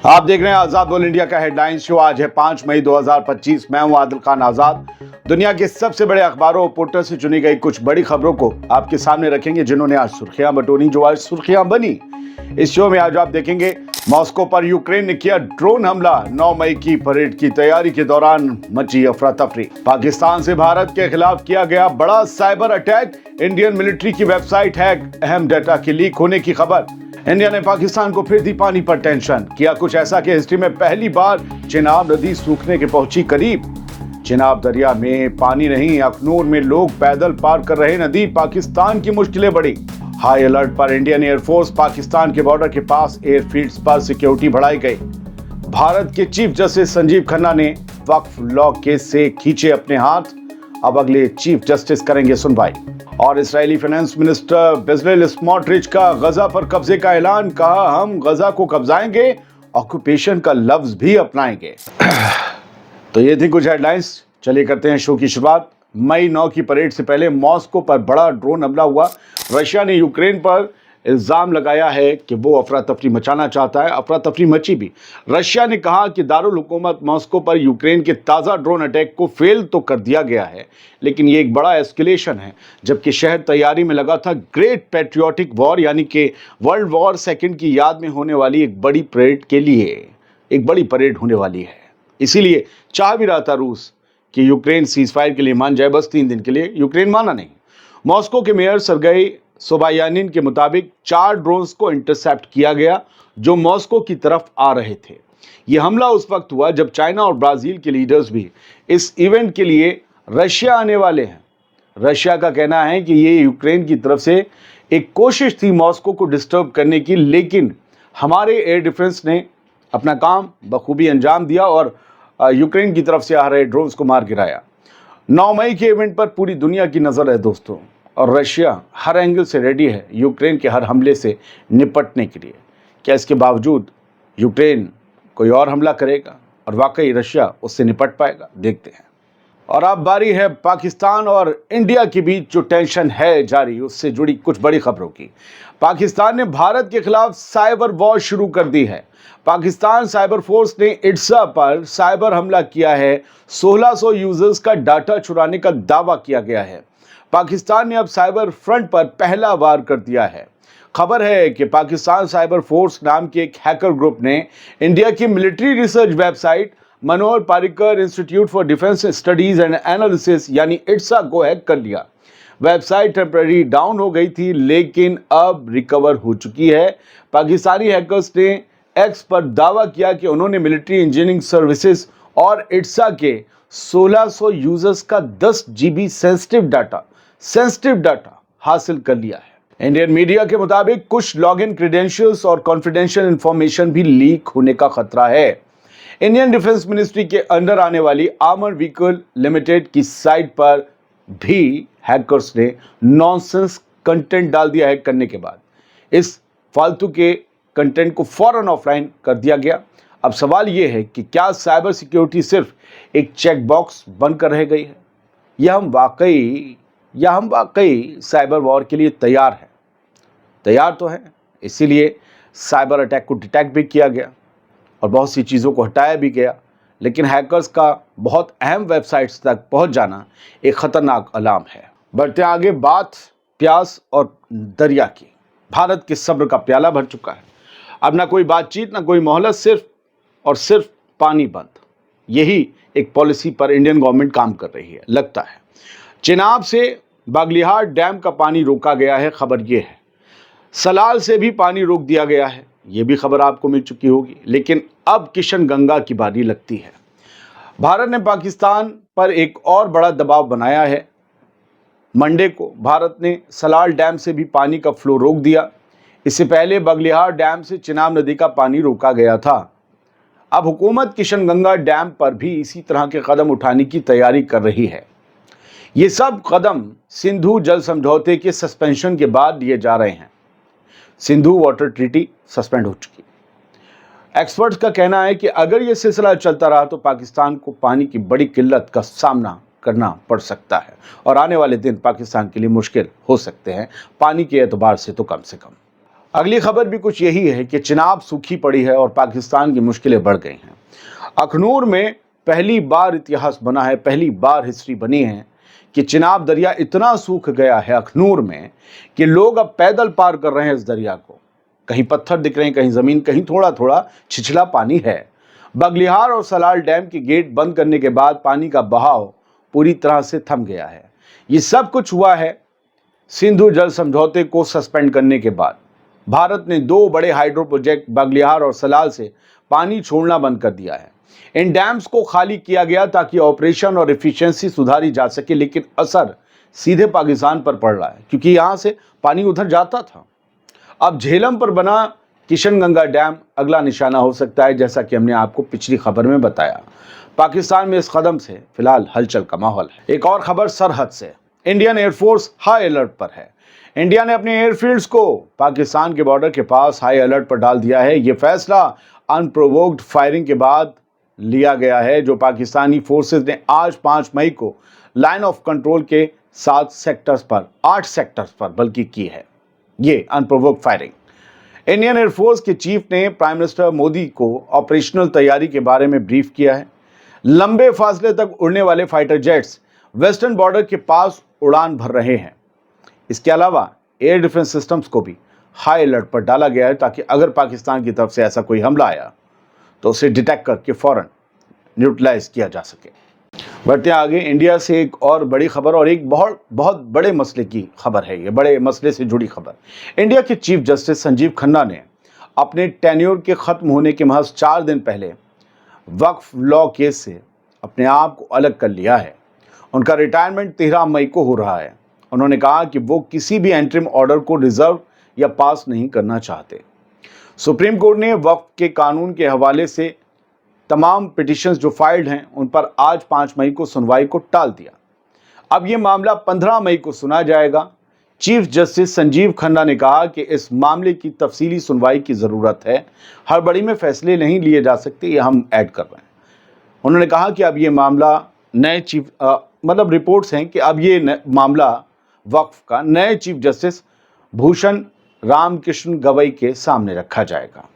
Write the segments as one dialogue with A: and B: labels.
A: आप देख रहे हैं आजाद ऑल इंडिया का हेडलाइंस शो। आज है 5 मई 2025। मैं हूं आदिल खान आजाद। दुनिया के सबसे बड़े अखबारों और पोर्टल से चुनी गई कुछ बड़ी खबरों को आपके सामने रखेंगे, जिन्होंने आज सुर्खियां बटोरी, जो आज सुर्खियां बनी। इस शो में आज आप देखेंगे मॉस्को पर यूक्रेन ने किया ड्रोन हमला, 9 मई की परेड की तैयारी के दौरान मची अफरा तफरी। पाकिस्तान से भारत के खिलाफ किया गया बड़ा साइबर अटैक, इंडियन मिलिट्री की वेबसाइट हैक, अहम डाटा के लीक होने की खबर। इंडिया ने पाकिस्तान को फिर दी पानी पर टेंशन, किया कुछ ऐसा कि हिस्ट्री में पहली बार चिनाब नदी सूखने के पहुंची करीब। चिनाब दरिया में पानी नहीं, अखनूर में लोग पैदल पार कर रहे नदी, पाकिस्तान की मुश्किलें बढ़ी। हाई अलर्ट पर इंडियन एयरफोर्स, पाकिस्तान के बॉर्डर के पास एयरफील्ड्स पर सिक्योरिटी बढ़ाई गई। भारत के चीफ जस्टिस संजीव खन्ना ने वक्फ लॉ केस से खींचे अपने हाथ, अब अगले चीफ जस्टिस करेंगे सुनवाई। और Israeli finance minister Bezalel Smotrich का गजा पर कब्जे का ऐलान, कहा हम गजा को कब्जाएंगे, ऑक्यूपेशन का लफ्ज भी अपनाएंगे। तो ये थी कुछ हेडलाइंस। चलिए करते हैं शो की शुरुआत। मई 9 की परेड से पहले मॉस्को पर बड़ा ड्रोन हमला हुआ। रशिया ने यूक्रेन पर इल्जाम लगाया है कि वो अफरा तफरी मचाना चाहता है। अफरा तफरी मची भी। रशिया ने कहा कि दारुल हुकूमत मॉस्को पर यूक्रेन के ताज़ा ड्रोन अटैक को फेल तो कर दिया गया है, लेकिन ये एक बड़ा एस्केलेशन है, जबकि शहर तैयारी में लगा था ग्रेट पैट्रियोटिक वॉर, यानी कि वर्ल्ड वॉर सेकेंड की याद में होने वाली एक बड़ी परेड के लिए एक बड़ी परेड होने वाली है। इसीलिए चाह भी रहा था रूस कि यूक्रेन सीज फायर के लिए मान जाए, बस 3 दिन के लिए। यूक्रेन माना नहीं। मॉस्को के मेयर सरगई सोबायानिन के मुताबिक 4 ड्रोन्स को इंटरसेप्ट किया गया जो मॉस्को की तरफ आ रहे थे। यह हमला उस वक्त हुआ जब चाइना और ब्राजील के लीडर्स भी इस इवेंट के लिए रशिया आने वाले हैं। रशिया का कहना है कि ये यूक्रेन की तरफ से एक कोशिश थी मॉस्को को डिस्टर्ब करने की, लेकिन हमारे एयर डिफेंस ने अपना काम बखूबी अंजाम दिया और यूक्रेन की तरफ से आ रहे ड्रोन्स को मार गिराया। 9 मई के इवेंट पर पूरी दुनिया की नज़र है दोस्तों, और रशिया हर एंगल से रेडी है यूक्रेन के हर हमले से निपटने के लिए। क्या इसके बावजूद यूक्रेन कोई और हमला करेगा और वाकई रशिया उससे निपट पाएगा? देखते हैं। और अब बारी है पाकिस्तान और इंडिया के बीच जो टेंशन है जारी, उससे जुड़ी कुछ बड़ी खबरों की। पाकिस्तान ने भारत के खिलाफ साइबर वॉर शुरू कर दी है। पाकिस्तान साइबर फोर्स ने इड्सा पर साइबर हमला किया है। 1600 यूजर्स का डाटा चुराने का दावा किया गया है। पाकिस्तान ने अब साइबर फ्रंट पर पहला वार कर दिया है। खबर है कि पाकिस्तान साइबर फोर्स नाम के एक हैकर ग्रुप ने इंडिया की military research website Manohar Parrikar institute for defence studies and analysis यानी इड्सा को हैक कर लिया। वेबसाइट टेम्पररी डाउन हो गई थी, लेकिन अब रिकवर हो चुकी है। पाकिस्तानी हैकर्स ने एक्स पर दावा किया कि उन्होंने मिलिट्री इंजीनियरिंग सर्विसेज और इड्सा के 1600 यूजर्स का 10 GB सेंसिटिव डाटा हासिल कर लिया है। इंडियन मीडिया के मुताबिक कुछ लॉगिन क्रेडेंशियल्स और कॉन्फिडेंशियल इंफॉर्मेशन भी लीक होने का खतरा है। इंडियन डिफेंस मिनिस्ट्री के अंडर आने वाली आर्मर व्हीकल लिमिटेड की साइट पर भी हैकर्स ने नॉनसेंस कंटेंट डाल दिया हैक करने के बाद। इस फालतू के कंटेंट को फौरन ऑफलाइन कर दिया गया। अब सवाल यह है कि क्या साइबर सिक्योरिटी सिर्फ एक चेक बॉक्स बनकर रह गई है, या हम वाकई साइबर वॉर के लिए तैयार हैं? तैयार तो हैं, इसीलिए साइबर अटैक को डिटेक्ट भी किया गया और बहुत सी चीज़ों को हटाया भी गया, लेकिन हैकर्स का बहुत अहम वेबसाइट्स तक पहुंच जाना एक खतरनाक अलार्म है। बढ़ते आगे, बात प्यास और दरिया की। भारत के सब्र का प्याला भर चुका है। अब ना कोई बातचीत, ना कोई मोहलत, सिर्फ पानी बंद। यही एक पॉलिसी पर इंडियन गवर्नमेंट काम कर रही है लगता है। चिनाब से बागलिहार डैम का पानी रोका गया है, खबर ये है। सलाल से भी पानी रोक दिया गया है, ये भी खबर आपको मिल चुकी होगी। लेकिन अब किशन गंगा की बारी लगती है। भारत ने पाकिस्तान पर एक और बड़ा दबाव बनाया है। मंडे को भारत ने सलाल डैम से भी पानी का फ्लो रोक दिया। इससे पहले बगलिहार डैम से चिनाब नदी का पानी रोका गया था। अब हुकूमत किशन गंगा डैम पर भी इसी तरह के कदम उठाने की तैयारी कर रही है। ये सब कदम सिंधु जल समझौते के सस्पेंशन के बाद लिए जा रहे हैं। सिंधु वाटर ट्रीटी सस्पेंड हो चुकी है। एक्सपर्ट्स का कहना है कि अगर ये सिलसिला चलता रहा तो पाकिस्तान को पानी की बड़ी किल्लत का सामना करना पड़ सकता है और आने वाले दिन पाकिस्तान के लिए मुश्किल हो सकते हैं, पानी के एतबार से तो कम से कम। अगली खबर भी कुछ यही है कि चिनाब सूखी पड़ी है और पाकिस्तान की मुश्किलें बढ़ गई हैं। अखनूर में पहली बार इतिहास बना है, पहली बार हिस्ट्री बनी है कि चिनाब दरिया इतना सूख गया है अखनूर में कि लोग अब पैदल पार कर रहे हैं इस दरिया को। कहीं पत्थर दिख रहे हैं, कहीं जमीन, कहीं थोड़ा थोड़ा छिछला पानी है। बगलिहार और सलाल डैम के गेट बंद करने के बाद पानी का बहाव पूरी तरह से थम गया है। ये सब कुछ हुआ है सिंधु जल समझौते को सस्पेंड करने के बाद। भारत ने 2 बड़े हाइड्रो प्रोजेक्ट बगलिहार और सलाल से पानी छोड़ना बंद कर दिया है। इन डैम्स को खाली किया गया ताकि ऑपरेशन और एफिशिएंसी सुधारी जा सके, लेकिन असर सीधे पाकिस्तान पर पड़ रहा है क्योंकि यहां से पानी उधर जाता था। अब झेलम पर बना किशनगंगा डैम अगला निशाना हो सकता है, जैसा कि हमने आपको पिछली खबर में बताया। पाकिस्तान में इस कदम से फिलहाल हलचल का माहौल है। एक और खबर सरहद से। इंडियन एयरफोर्स हाई अलर्ट पर है। इंडिया ने अपने एयरफील्ड्स को पाकिस्तान के बॉर्डर के पास हाई अलर्ट पर डाल दिया है। यह फैसला अनप्रोवोक्ड फायरिंग के बाद लिया गया है जो पाकिस्तानी फोर्सेस ने आज 5 मई को लाइन ऑफ कंट्रोल के 8 सेक्टर्स पर बल्कि की है ये अनप्रोवोक्ड फायरिंग। इंडियन एयरफोर्स के चीफ ने प्राइम मिनिस्टर मोदी को ऑपरेशनल तैयारी के बारे में ब्रीफ किया है। लंबे फासले तक उड़ने वाले फाइटर जेट्स वेस्टर्न बॉर्डर के पास उड़ान भर रहे हैं। इसके अलावा एयर डिफेंस सिस्टम्स को भी हाई अलर्ट पर डाला गया है ताकि अगर पाकिस्तान की तरफ से ऐसा कोई हमला आया तो उसे डिटेक्ट करके फौरन न्यूट्रलाइज किया जा सके। बढ़ते आगे, इंडिया से एक और बड़ी खबर और एक बहुत बड़े मसले की खबर है। ये बड़े मसले से जुड़ी खबर। इंडिया के चीफ जस्टिस संजीव खन्ना ने अपने टेन्योर के खत्म होने के महज 4 दिन पहले वक्फ लॉ केस से अपने आप को अलग कर लिया है। उनका रिटायरमेंट 13 मई को हो रहा है। उन्होंने कहा कि वो किसी भी एंट्रिम ऑर्डर को रिजर्व या पास नहीं करना चाहते। सुप्रीम कोर्ट ने वक्फ के कानून के हवाले से तमाम पिटिशंस जो फाइल्ड हैं उन पर आज 5 मई को सुनवाई को टाल दिया। अब ये मामला 15 मई को सुना जाएगा। चीफ जस्टिस संजीव खन्ना ने कहा कि इस मामले की तफसीली सुनवाई की ज़रूरत है, हड़बड़ी में फैसले नहीं लिए जा सकते, ये हम ऐड कर रहे हैं। उन्होंने कहा कि अब ये मामला नए रिपोर्ट्स हैं कि अब ये मामला वक्फ का नए चीफ जस्टिस भूषण रामकृष्ण गवई के सामने रखा जाएगा।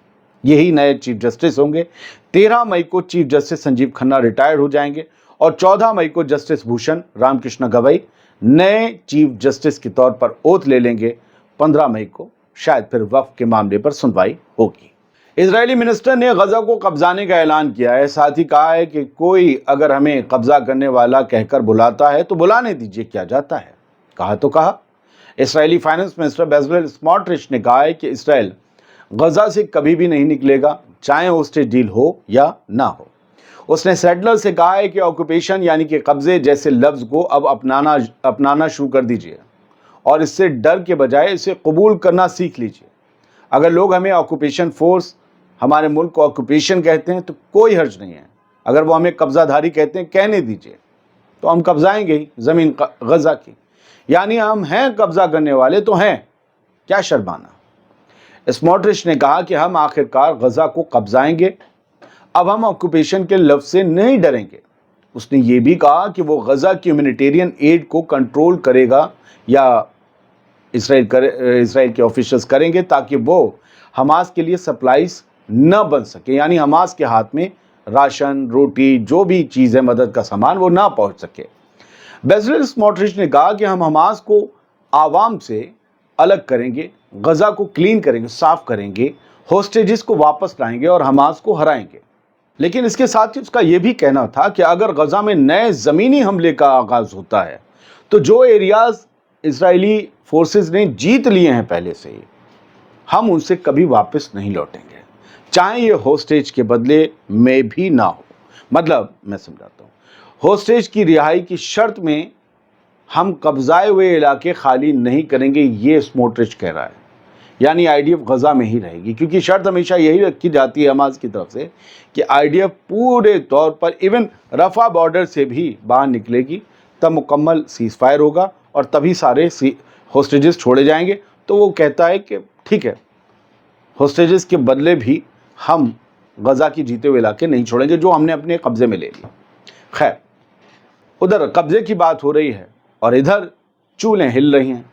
A: यही नए चीफ जस्टिस होंगे। 13 मई को chief justice Sanjeev Khanna retired हो जाएंगे और 14 मई को जस्टिस भूषण रामकृष्ण गवई नए चीफ जस्टिस के तौर पर ओथ ले लेंगे। 15 मई को शायद फिर वक्फ के मामले पर सुनवाई होगी। इजरायली मिनिस्टर ने गजा को कब्जाने का ऐलान किया है। साथ ही कहा है कि कोई अगर हमें कब्जा करने वाला कहकर बुलाता है तो बुलाने दीजिए, क्या जाता है। कहा तो कहा। इस्राएली फाइनेंस मिनिस्टर बेजलेल स्मोट्रिच ने कहा है कि इसराइल गजा से कभी भी नहीं निकलेगा, चाहे होस्टेज डील हो या ना हो। उसने सेटलर से कहा है कि ऑक्यूपेशन यानी कि कब्जे जैसे लफ्ज को अब अपनाना शुरू कर दीजिए और इससे डर के बजाय इसे कबूल करना सीख लीजिए। अगर लोग हमें ऑक्यूपेशन फोर्स, हमारे मुल्क को ऑक्यूपेशन कहते हैं तो कोई हर्ज नहीं है। अगर वो हमें कब्जाधारी कहते हैं, कहने दीजिए, तो हम कब्जाएंगे ही ज़मीन गजा की। यानी हम हैं कब्जा करने वाले तो हैं, क्या शर्माना। स्मोट्रिच ने कहा कि हम आखिरकार गजा को कब्जाएंगे, अब हम ऑक्यूपेशन के लफ्ज से नहीं डरेंगे। उसने ये भी कहा कि वो गजा की ह्यूमैनिटेरियन एड को कंट्रोल करेगा या इसराइल के ऑफिशियल्स करेंगे ताकि वो हमास के लिए सप्लाईज न बन सके, यानी हमास के हाथ में राशन, रोटी, जो भी चीज़ है मदद का सामान, वो ना पहुंच सके। बेजलेल स्मोट्रिच ने कहा कि हम हमास को आवाम से अलग करेंगे, गजा को क्लीन करेंगे, साफ करेंगे, होस्टेजेस को वापस लाएंगे और हमास को हराएंगे। लेकिन इसके साथ ही उसका यह भी कहना था कि अगर गजा में नए ज़मीनी हमले का आगाज़ होता है तो जो एरियाज इजरायली फोर्सेस ने जीत लिए हैं पहले से ही, हम उनसे कभी वापस नहीं लौटेंगे, चाहे ये होस्टेज के बदले में भी ना हो। मतलब मैं समझाता हूँ, होस्टेज की रिहाई की शर्त में हम कब्जाए हुए इलाके खाली नहीं करेंगे, ये स्मोट्रिच कह रहा है। यानी आईडीएफ गजा में ही रहेगी, क्योंकि शर्त हमेशा यही रखी जाती है हमास की तरफ से कि आईडीएफ पूरे तौर पर इवन रफा बॉर्डर से भी बाहर निकलेगी, तब मुकम्मल सीज फायर होगा और तभी सारे होस्टेजेस छोड़े जाएंगे। तो वो कहता है कि ठीक है, होस्टेजेस के बदले भी हम गजा की जीते हुए इलाके नहीं छोड़ेंगे जो हमने अपने कब्जे में ले लिए। खैर, उधर कब्जे की बात हो रही है और इधर चूलें हिल रही हैं।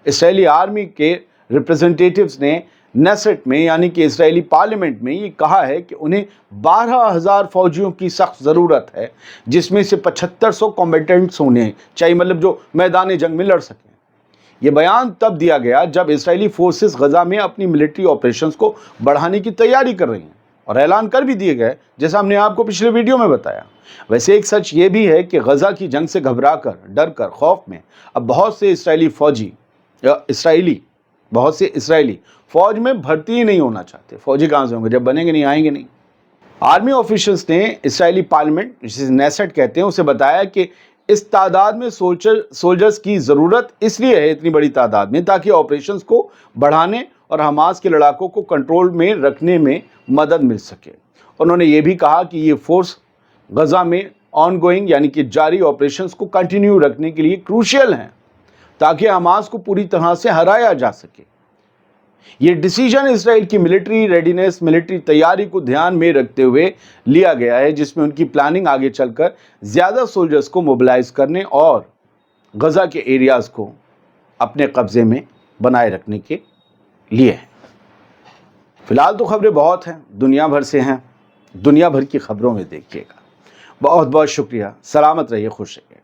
A: इसराइली आर्मी के रिप्रेजेंटेटिव्स ने नेसेट में यानी कि इजरायली पार्लियामेंट में ये कहा है कि उन्हें 12,000 फौजियों की सख्त ज़रूरत है, जिसमें से 7500 कॉम्बेटेंट्स होने चाहिए, मतलब जो मैदान जंग में लड़ सकें। ये बयान तब दिया गया जब इजरायली फोर्सेस गजा में अपनी मिलिट्री ऑपरेशंस को बढ़ाने की तैयारी कर रही हैं और ऐलान कर भी दिए गए, जैसा हमने आपको पिछले वीडियो में बताया। वैसे एक सच ये भी है कि गजा की जंग से घबराकर, डरकर, खौफ में अब बहुत से इसराइली फौज में भर्ती ही नहीं होना चाहते। फौजी कहाँ से होंगे जब बनेंगे नहीं, आएंगे नहीं। आर्मी ऑफिशियल्स ने इसराइली पार्लियामेंट, जिसे नेसेट कहते हैं, उसे बताया कि इस तादाद में सोल्जर्स की ज़रूरत इसलिए है, इतनी बड़ी तादाद में, ताकि ऑपरेशंस को बढ़ाने और हमास के लड़ाकों को कंट्रोल में रखने में मदद मिल सके। उन्होंने ये भी कहा कि ये फोर्स गजा में ऑनगोइंग यानी कि जारी ऑपरेशंस को कंटिन्यू रखने के लिए क्रूशियल हैं, ताकि हमास को पूरी तरह से हराया जा सके। ये डिसीजन इसराइल की मिलिट्री रेडीनेस, मिलिट्री तैयारी को ध्यान में रखते हुए लिया गया है, जिसमें उनकी प्लानिंग आगे चलकर ज़्यादा सोल्जर्स को मोबिलाइज करने और गजा के एरियाज़ को अपने कब्जे में बनाए रखने के लिए है। फिलहाल तो खबरें बहुत हैं, दुनिया भर से हैं। दुनिया भर की खबरों में देखिएगा। बहुत बहुत शुक्रिया। सलामत रहिए, खुश रहिए।